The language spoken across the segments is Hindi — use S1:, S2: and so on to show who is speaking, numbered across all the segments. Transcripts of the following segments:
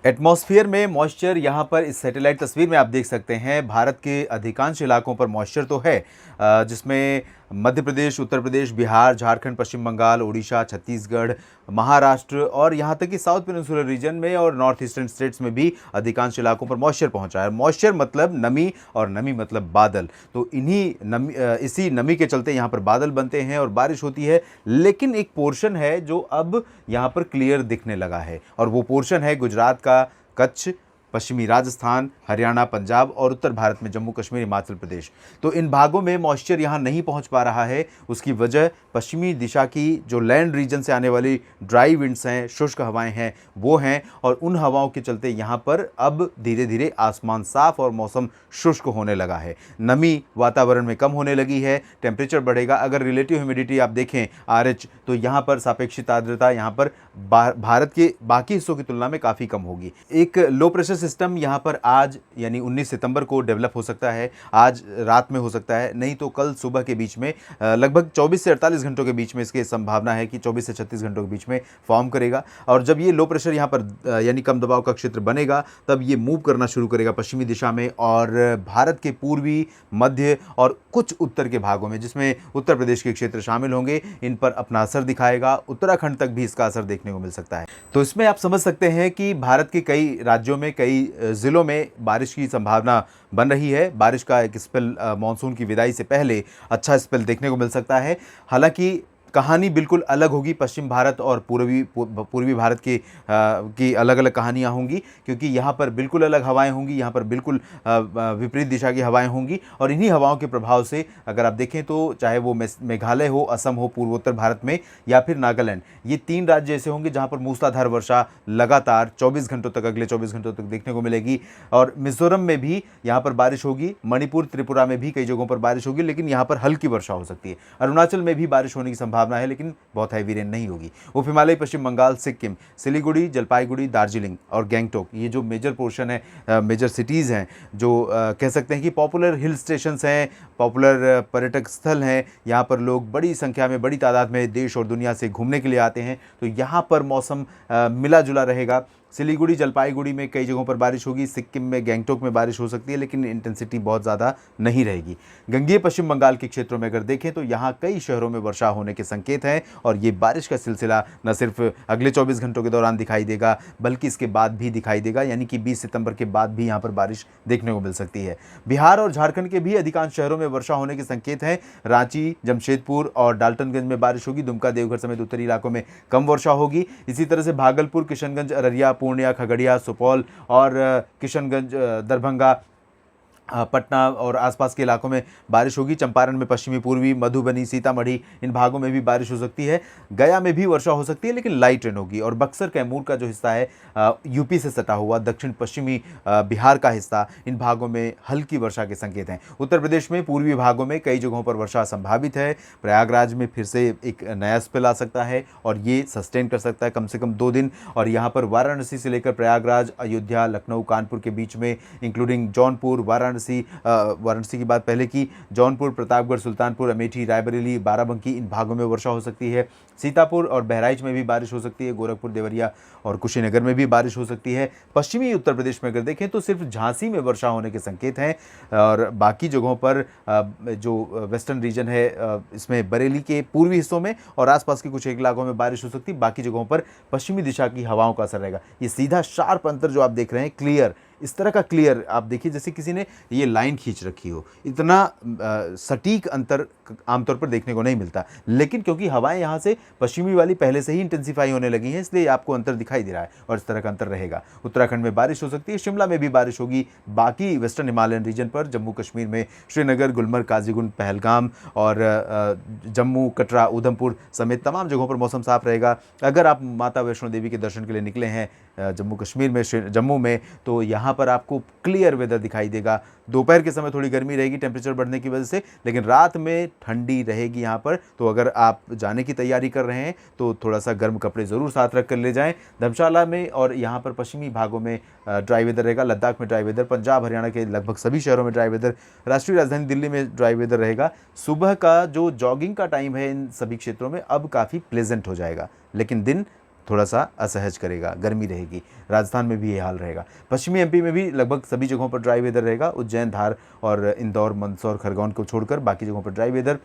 S1: एटमॉस्फेयर में मॉइस्चर यहाँ पर इस सैटेलाइट तस्वीर में आप देख सकते हैं। भारत के अधिकांश इलाकों पर मॉइस्चर तो है, जिसमें मध्य प्रदेश, उत्तर प्रदेश, बिहार, झारखंड, पश्चिम बंगाल, उड़ीसा, छत्तीसगढ़, महाराष्ट्र और यहाँ तक कि साउथ पेनिनसुलर रीजन में और नॉर्थ ईस्टर्न स्टेट्स में भी अधिकांश इलाकों पर मॉइस्चर पहुँचा है। मॉइस्चर मतलब नमी और नमी मतलब बादल। तो इसी नमी के चलते यहाँ पर बादल बनते हैं और बारिश होती है। लेकिन एक पोर्शन है जो अब यहाँ पर क्लियर दिखने लगा है और वो पोर्शन है गुजरात का, कच्छ, पश्चिमी राजस्थान, हरियाणा, पंजाब और उत्तर भारत में जम्मू कश्मीर, हिमाचल प्रदेश। तो इन भागों में मॉइस्चर यहाँ नहीं पहुँच पा रहा है। उसकी वजह पश्चिमी दिशा की जो लैंड रीजन से आने वाली ड्राई विंड्स हैं, शुष्क हवाएं हैं, वो हैं और उन हवाओं के चलते यहाँ पर अब धीरे धीरे आसमान साफ और मौसम शुष्क होने लगा है। नमी वातावरण में कम होने लगी है, टेम्परेचर बढ़ेगा। अगर रिलेटिव ह्यूमिडिटी आप देखें RH, तो यहाँ पर सापेक्षिक आर्द्रता यहाँ पर भारत के बाकी हिस्सों की तुलना में काफ़ी कम होगी। एक लो प्रेशर सिस्टम यहाँ पर आज यानी 19 सितंबर को डेवलप हो सकता है। आज रात में हो सकता है, नहीं तो कल सुबह के बीच में, लगभग 24 से 48 घंटों के बीच में इसकी संभावना है कि 24 से 36 घंटों के बीच में फॉर्म करेगा। और जब ये लो प्रेशर यहाँ पर यानी कम दबाव का क्षेत्र बनेगा, तब ये मूव करना शुरू करेगा पश्चिमी दिशा में और भारत के पूर्वी, मध्य और कुछ उत्तर के भागों में, जिसमें उत्तर प्रदेश के क्षेत्र शामिल होंगे, इन पर अपना असर दिखाएगा। उत्तराखंड तक भी इसका असर देखने को मिल सकता है। तो इसमें आप समझ सकते हैं कि भारत के कई राज्यों में, कई ज़िलों में बारिश की संभावना बन रही है। बारिश का एक स्पेल मानसून की विदाई से पहले अच्छा स्पेल देखने को मिल सकता है। हालांकि कहानी बिल्कुल अलग होगी। पश्चिम भारत और पूर्वी भारत की अलग अलग कहानियाँ होंगी, क्योंकि यहाँ पर बिल्कुल अलग हवाएं होंगी, यहाँ पर बिल्कुल विपरीत दिशा की हवाएं होंगी। और इन्हीं हवाओं के प्रभाव से अगर आप देखें तो चाहे वो मेघालय हो, असम हो पूर्वोत्तर भारत में, या फिर नागालैंड, ये 3 राज्य ऐसे होंगे जहाँ पर मूसलाधार वर्षा लगातार 24 घंटों तक, अगले 24 घंटों तक देखने को मिलेगी। और मिजोरम में भी यहाँ पर बारिश होगी, मणिपुर, त्रिपुरा में भी कई जगहों पर बारिश होगी, लेकिन यहाँ पर हल्की वर्षा हो सकती है। अरुणाचल में भी बारिश होने की संभावना है, लेकिन बहुत हैवी रेन नहीं होगी। उप हिमालय, पश्चिम बंगाल, सिक्किम, सिलीगुड़ी, जलपाईगुड़ी, दार्जिलिंग और गैंगटोक, ये जो मेजर पोर्शन है, मेजर सिटीज़ हैं, जो कह सकते हैं कि पॉपुलर हिल स्टेशंस हैं, पॉपुलर पर्यटक स्थल हैं, यहाँ पर लोग बड़ी संख्या में, बड़ी तादाद में देश और दुनिया से घूमने के लिए आते हैं। तो यहाँ पर मौसम मिला जुला रहेगा। सिलीगुड़ी, जलपाईगुड़ी में कई जगहों पर बारिश होगी, सिक्किम में, गैंगटोक में बारिश हो सकती है, लेकिन इंटेंसिटी बहुत ज़्यादा नहीं रहेगी। गंगेय पश्चिम बंगाल के क्षेत्रों में अगर देखें तो यहाँ कई शहरों में वर्षा होने के संकेत हैं और ये बारिश का सिलसिला न सिर्फ अगले 24 घंटों के दौरान दिखाई देगा, बल्कि इसके बाद भी दिखाई देगा, यानी कि 20 सितंबर के बाद भी यहाँ पर बारिश देखने को मिल सकती है। बिहार और झारखंड के भी अधिकांश शहरों में वर्षा होने के संकेत हैं। रांची, जमशेदपुर और डाल्टनगंज में बारिश होगी। दुमका, देवघर समेत उत्तरी इलाकों में कम वर्षा होगी। इसी तरह से भागलपुर, किशनगंज, अररिया, पूर्णिया, खगड़िया, सुपौल और किशनगंज, दरभंगा, पटना और आसपास के इलाकों में बारिश होगी। चंपारण में, पश्चिमी पूर्वी, मधुबनी, सीतामढ़ी, इन भागों में भी बारिश हो सकती है। गया में भी वर्षा हो सकती है, लेकिन लाइट रेन होगी। और बक्सर, कैमूर का जो हिस्सा है, यूपी से सटा हुआ दक्षिण पश्चिमी बिहार का हिस्सा, इन भागों में हल्की वर्षा के संकेत हैं। उत्तर प्रदेश में पूर्वी भागों में कई जगहों पर वर्षा संभावित है। प्रयागराज में फिर से एक नया स्पेल आ सकता है और ये सस्टेन कर सकता है कम से कम 2 दिन। और यहाँ पर वाराणसी से लेकर प्रयागराज, अयोध्या, लखनऊ, कानपुर के बीच में, इंक्लूडिंग जौनपुर, वाराणसी की बात पहले की, जौनपुर, प्रतापगढ़, सुल्तानपुर, अमेठी, रायबरेली, बाराबंकी, इन भागों में वर्षा हो सकती है। सीतापुर और बहराइच में भी बारिश हो सकती है। गोरखपुर, देवरिया और कुशीनगर में भी बारिश हो सकती है। पश्चिमी उत्तर प्रदेश में अगर देखें तो सिर्फ झांसी में वर्षा होने के संकेत हैं और बाकी जगहों पर जो वेस्टर्न रीजन है, इसमें बरेली के पूर्वी हिस्सों में और आसपास के कुछ इलाकों में बारिश हो सकती है। बाकी जगहों पर पश्चिमी दिशा की हवाओं का असर रहेगा। ये सीधा शार्प अंतर जो आप देख रहे हैं, क्लियर, इस तरह का क्लियर आप देखिए जैसे किसी ने ये लाइन खींच रखी हो। इतना सटीक अंतर आमतौर पर देखने को नहीं मिलता, लेकिन क्योंकि हवाएं यहाँ से पश्चिमी वाली पहले से ही इंटेंसिफाई होने लगी हैं, इसलिए आपको अंतर दिखाई दे रहा है और इस तरह का अंतर रहेगा। उत्तराखंड में बारिश हो सकती है, शिमला में भी बारिश होगी। बाकी वेस्टर्न हिमालयन रीजन पर, जम्मू कश्मीर में श्रीनगर, गुलमर्ग, काजीगुंड, पहलगाम और जम्मू, कटरा, उधमपुर समेत तमाम जगहों पर मौसम साफ रहेगा। अगर आप माता वैष्णो देवी के दर्शन के लिए निकले हैं जम्मू कश्मीर में, जम्मू में, तो यहाँ पर आपको क्लियर वेदर दिखाई देगा। दोपहर के समय थोड़ी गर्मी रहेगी टेम्परेचर बढ़ने की वजह से, लेकिन रात में ठंडी रहेगी यहाँ पर। तो अगर आप जाने की तैयारी कर रहे हैं तो थोड़ा सा गर्म कपड़े ज़रूर साथ रख कर ले जाएं। धर्मशाला में और यहाँ पर पश्चिमी भागों में ड्राई वेदर रहेगा। लद्दाख में ड्राई वेदर, पंजाब हरियाणा के लगभग सभी शहरों में ड्राई वेदर, राष्ट्रीय राजधानी दिल्ली में ड्राई वेदर रहेगा। सुबह का जो जॉगिंग का टाइम है इन सभी क्षेत्रों में अब काफ़ी प्लेजेंट हो जाएगा, लेकिन दिन थोड़ा सा असहज करेगा, गर्मी रहेगी। राजस्थान में भी ये हाल रहेगा। पश्चिमी एमपी में भी लगभग सभी जगहों पर ड्राई वेदर रहेगा। उज्जैन, धार और इंदौर, मंदसौर, खरगोन को छोड़कर बाकी जगहों पर ड्राई वेदर।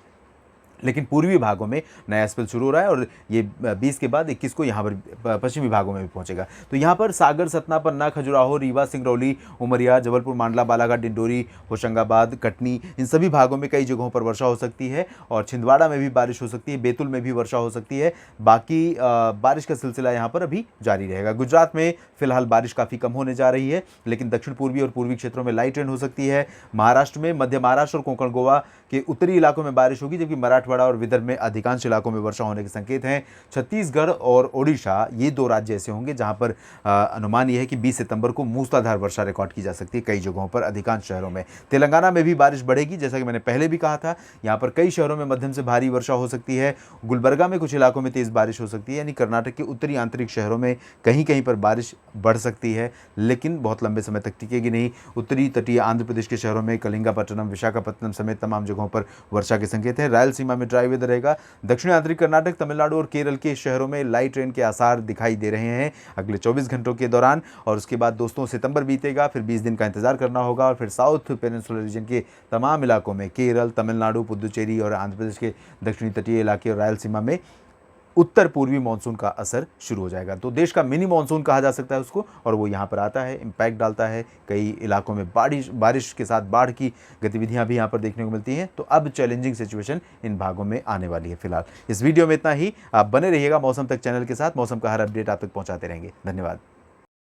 S1: लेकिन पूर्वी भागों में नया स्पेल शुरू हो रहा है और ये 20 के बाद 21 को यहाँ पर पश्चिमी भागों में भी पहुंचेगा। तो यहाँ पर सागर, सतना, पन्ना, खजुराहो, रीवा, सिंगरौली, उमरिया, जबलपुर, मांडला, बालाघाट, डिंडोरी, होशंगाबाद, कटनी, इन सभी भागों में कई जगहों पर वर्षा हो सकती है और छिंदवाड़ा में भी बारिश हो सकती है, बैतूल में भी वर्षा हो सकती है। बाकी बारिश का सिलसिला यहाँ पर अभी जारी रहेगा। गुजरात में फिलहाल बारिश काफ़ी कम होने जा रही है, लेकिन दक्षिण पूर्वी और पूर्वी क्षेत्रों में लाइट रेन हो सकती है। महाराष्ट्र में, मध्य महाराष्ट्र और कोंकण गोवा के उत्तरी इलाकों में बारिश होगी, जबकि मराठवाड़ा और विदर्भ में अधिकांश इलाकों में वर्षा होने के संकेत हैं। छत्तीसगढ़ और ओडिशा, ये 2 राज्य ऐसे होंगे जहां पर अनुमान यह है कि 20 सितंबर को मूसलाधार वर्षा रिकॉर्ड की जा सकती है कई जगहों पर, अधिकांश शहरों में। तेलंगाना में भी बारिश बढ़ेगी, जैसा कि मैंने पहले भी कहा था। यहाँ पर कई शहरों में मध्यम से भारी वर्षा हो सकती है। गुलबर्गा में कुछ इलाकों में तेज बारिश हो सकती है, यानी कर्नाटक के उत्तरी आंतरिक शहरों में कहीं कहीं पर बारिश बढ़ सकती है, लेकिन बहुत लंबे समय तक टिकेगी नहीं। उत्तरी तटीय आंध्र प्रदेश के शहरों में कलिंगापट्टनम, विशाखापट्टनम समेत तमाम जगहों पर वर्षा के संकेत हैं। रायलसीमा में ड्राई वेदर रहेगा। दक्षिणी आंतरिक कर्नाटक, तमिलनाडु और केरल के शहरों में लाइट रेन के आसार दिखाई दे रहे हैं अगले 24 घंटों के दौरान। और उसके बाद दोस्तों सितंबर बीतेगा, फिर 20 दिन का इंतजार करना होगा और फिर साउथ पेनिनसुलर रीजन के तमाम इलाकों में, केरल, तमिलनाडु, पुदुचेरी और आंध्र प्रदेश के दक्षिणी तटीय इलाके और रायलसीमा में उत्तर पूर्वी मानसून का असर शुरू हो जाएगा। तो देश का मिनी मानसून कहा जा सकता है उसको, और वो यहाँ पर आता है, इम्पैक्ट डालता है। कई इलाकों में बारिश के साथ बाढ़ की गतिविधियाँ भी यहाँ पर देखने को मिलती हैं। तो अब चैलेंजिंग सिचुएशन इन भागों में आने वाली है। फिलहाल इस वीडियो में इतना ही। आप बने रहिएगा मौसम तक चैनल के साथ, मौसम का हर अपडेट आप तक पहुँचाते रहेंगे। धन्यवाद।